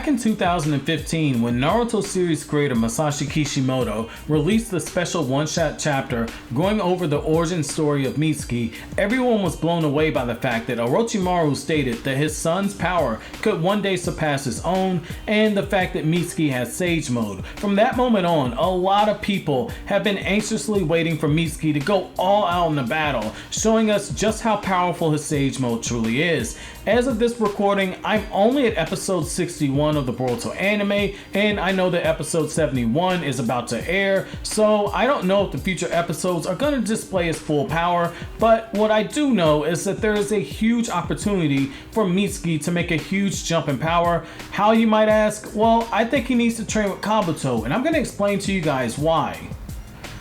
Back in 2015, when Naruto series creator Masashi Kishimoto released the special one-shot chapter going over the origin story of Mitsuki, everyone was blown away by the fact that Orochimaru stated that his son's power could one day surpass his own, and the fact that Mitsuki has Sage Mode. From that moment on, a lot of people have been anxiously waiting for Mitsuki to go all out in the battle, showing us just how powerful his Sage Mode truly is. As of this recording, I'm only at episode 61 of the Boruto anime, and I know that episode 71 is about to air, so I don't know if the future episodes are going to display his full power, but what I do know is that there is a huge opportunity for Mitsuki to make a huge jump in power. How, you might ask? Well, I think he needs to train with Kabuto, and I'm going to explain to you guys why.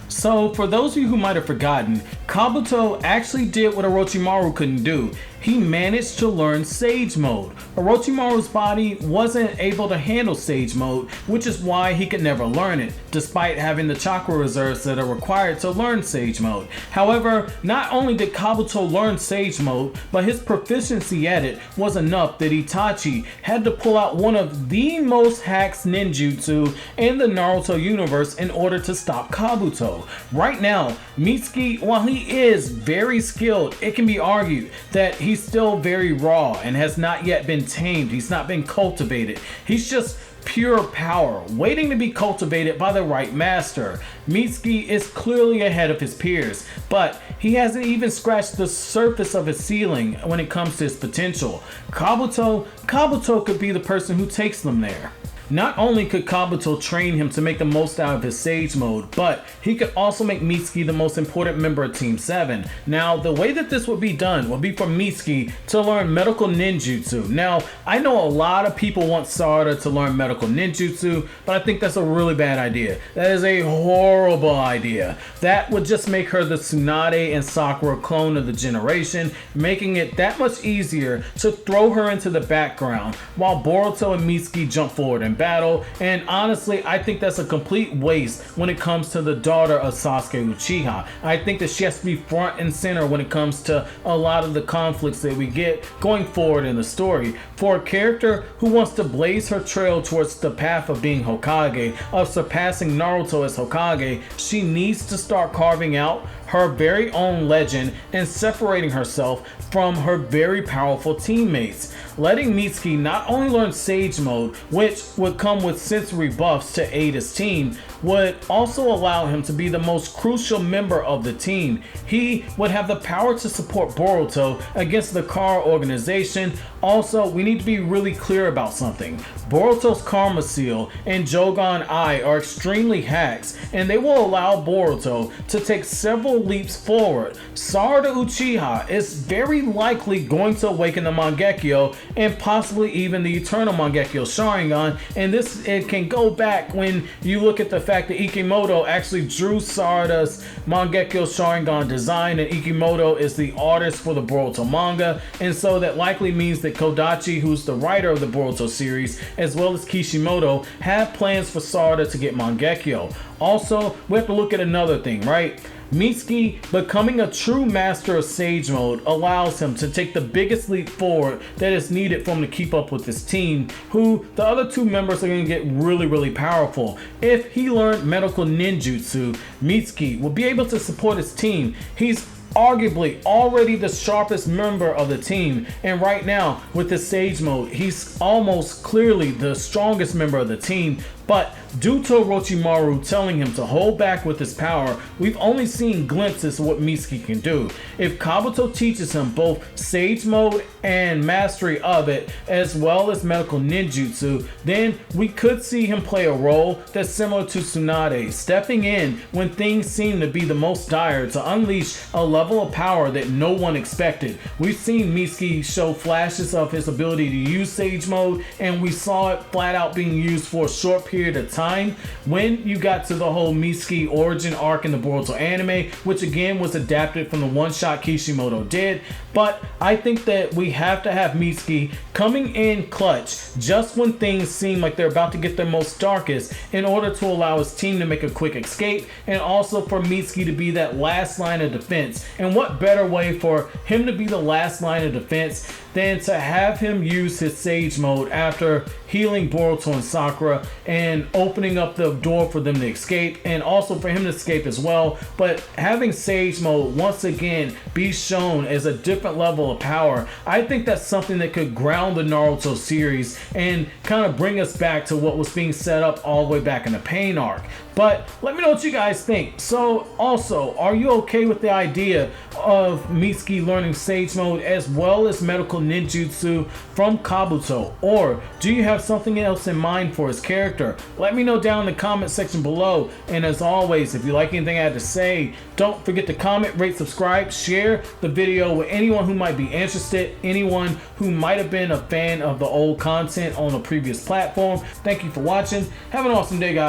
So, for those of you who might have forgotten, Kabuto actually did what Orochimaru couldn't do. He managed to learn Sage Mode. Orochimaru's body wasn't able to handle Sage Mode, which is why he could never learn it, despite having the chakra reserves that are required to learn Sage Mode. However, not only did Kabuto learn Sage Mode, but his proficiency at it was enough that Itachi had to pull out one of the most hacked ninjutsu in the Naruto universe in order to stop Kabuto. Right now, Mitsuki, while he is very skilled, it can be argued that he's still very raw and has not yet been tamed. He's not been cultivated. He's just pure power, waiting to be cultivated by the right master. Mitsuki is clearly ahead of his peers, but he hasn't even scratched the surface of his ceiling when it comes to his potential. Kabuto could be the person who takes them there. Not only could Kabuto train him to make the most out of his Sage Mode, but he could also make Mitsuki the most important member of Team 7. Now, the way that this would be done would be for Mitsuki to learn medical ninjutsu. Now, I know a lot of people want Sarada to learn medical ninjutsu, but I think that's a really bad idea. That is a horrible idea. That would just make her the Tsunade and Sakura clone of the generation, making it that much easier to throw her into the background while Boruto and Mitsuki jump forward and battle. And honestly, I think that's a complete waste when it comes to the daughter of Sasuke Uchiha. I think that she has to be front and center when it comes to a lot of the conflicts that we get going forward in the story. For a character who wants to blaze her trail towards the path of being Hokage, of surpassing Naruto as Hokage, she needs to start carving out her very own legend and separating herself from her very powerful teammates. Letting Mitsuki not only learn Sage Mode, which would come with sensory buffs to aid his team, would also allow him to be the most crucial member of the team. He would have the power to support Boruto against the Kara organization. Also, we need to be really clear about something. Boruto's Karma Seal and Jogan Eye are extremely hacks, and they will allow Boruto to take several leaps forward. Sarada Uchiha is very likely going to awaken the Mangekyo and possibly even the Eternal Mangekyo Sharingan, and it can go back when you look at the fact that Ikimoto actually drew Sarada's Mangekyo Sharingan design, and Ikimoto is the artist for the Boruto manga, and so that likely means that Kodachi, who's the writer of the Boruto series, as well as Kishimoto, have plans for Sarada to get Mangekyo. Also, we have to look at another thing, right? Mitsuki becoming a true master of Sage Mode allows him to take the biggest leap forward that is needed for him to keep up with his team, who the other two members are going to get really powerful. If he learned medical ninjutsu, Mitsuki will be able to support his team. He's arguably already the sharpest member of the team, and right now with the Sage Mode, he's almost clearly the strongest member of the team. But due to Orochimaru telling him to hold back with his power, we've only seen glimpses of what Mitsuki can do. If Kabuto teaches him both Sage Mode and mastery of it, as well as medical ninjutsu, then we could see him play a role that's similar to Tsunade, stepping in when things seem to be the most dire to unleash a level of power that no one expected. We've seen Mitsuki show flashes of his ability to use Sage Mode, and we saw it flat out being used for a short period of time when you got to the whole Mitsuki origin arc in the Boruto anime, which again was adapted from the one-shot Kishimoto did. But I think that we have to have Mitsuki coming in clutch just when things seem like they're about to get their most darkest, in order to allow his team to make a quick escape, and also for Mitsuki to be that last line of defense. And what better way for him to be the last line of defense than to have him use his Sage Mode after healing Boruto and Sakura and opening up the door for them to escape, and also for him to escape as well. But having Sage Mode once again be shown as a different level of power, I think that's something that could ground the Naruto series and kind of bring us back to what was being set up all the way back in the Pain arc. But let me know what you guys think. So also, are you okay with the idea of Mitsuki learning Sage Mode as well as medical ninjutsu from Kabuto? Or do you have something else in mind for his character? Let me know down in the comment section below. And as always, if you like anything I had to say, don't forget to comment, rate, subscribe, share the video with anyone who might be interested, anyone who might have been a fan of the old content on a previous platform. Thank you for watching. Have an awesome day, guys.